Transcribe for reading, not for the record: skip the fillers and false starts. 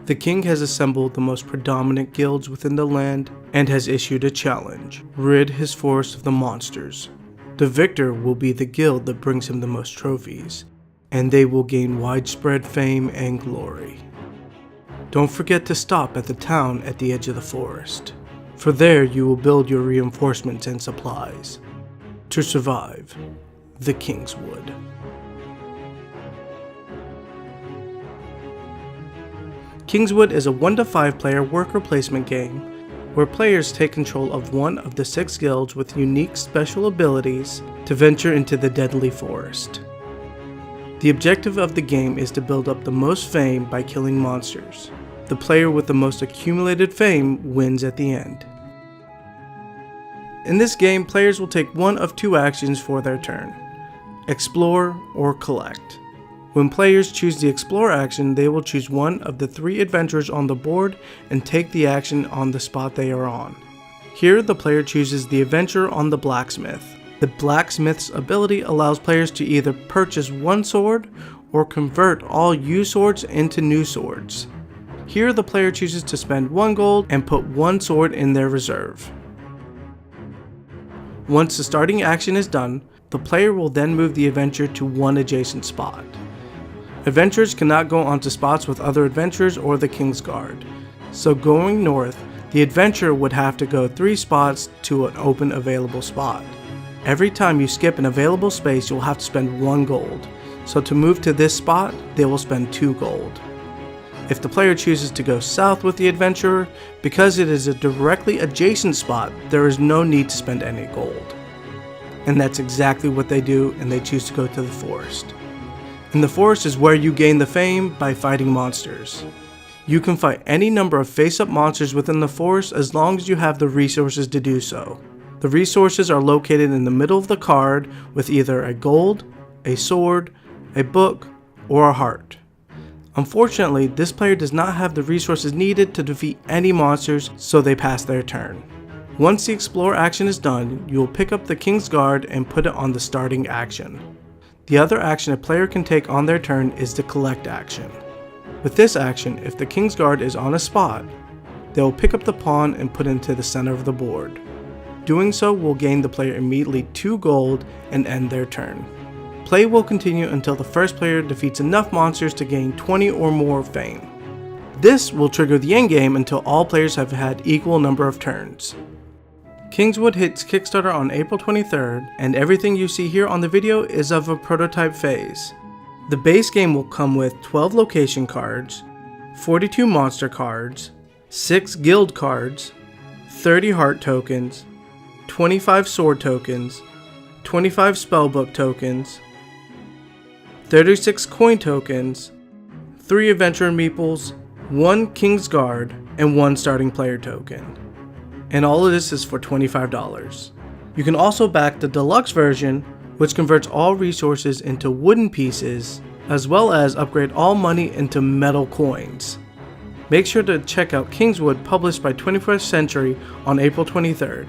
The king has assembled the most predominant guilds within the land and has issued a challenge: rid his forest of the monsters. The victor will be the guild that brings him the most trophies, and they will gain widespread fame and glory. Don't forget to stop at the town at the edge of the forest, for there you will build your reinforcements and supplies to survive the Kingswood. Kingswood is a 1 to 5 player worker placement game where players take control of one of the 6 guilds with unique special abilities to venture into the deadly forest. The objective of the game is to build up the most fame by killing monsters. The player with the most accumulated fame wins at the end. In this game, players will take one of 2 actions for their turn: explore or collect. When players choose the explore action, they will choose one of the 3 adventurers on the board and take the action on the spot they are on. Here, the player chooses the adventurer on the blacksmith. The blacksmith's ability allows players to either purchase 1 sword or convert all used swords into new swords. Here, the player chooses to spend 1 gold and put 1 sword in their reserve. Once the starting action is done, the player will then move the adventurer to 1 adjacent spot. Adventurers cannot go onto spots with other adventurers or the King's Guard, so going north, the adventurer would have to go 3 spots to an open available spot. Every time you skip an available space, you'll have to spend 1 gold, so to move to this spot, they will spend 2 gold. If the player chooses to go south with the adventurer, because it is a directly adjacent spot, there is no need to spend any gold. And that's exactly what they do, and they choose to go to the forest. And the forest is where you gain the fame by fighting monsters. You can fight any number of face-up monsters within the forest as long as you have the resources to do so. The resources are located in the middle of the card with either a gold, a sword, a book, or a heart. Unfortunately, this player does not have the resources needed to defeat any monsters, so they pass their turn. Once the explore action is done, you will pick up the King's Guard and put it on the starting action. The other action a player can take on their turn is the collect action. With this action, if the King's Guard is on a spot, they will pick up the pawn and put it into the center of the board. Doing so will gain the player immediately 2 gold and end their turn. Play will continue until the first player defeats enough monsters to gain 20 or more fame. This will trigger the endgame until all players have had equal number of turns. Kingswood hits Kickstarter on April 23rd, and everything you see here on the video is of a prototype phase. The base game will come with 12 location cards, 42 monster cards, 6 guild cards, 30 heart tokens, 25 sword tokens, 25 spellbook tokens, 36 coin tokens, 3 adventurer meeples, 1 King's Guard, and 1 starting player token. And all of this is for $25. You can also back the deluxe version, which converts all resources into wooden pieces, as well as upgrade all money into metal coins. Make sure to check out Kingswood, published by 21st Century, on April 23rd.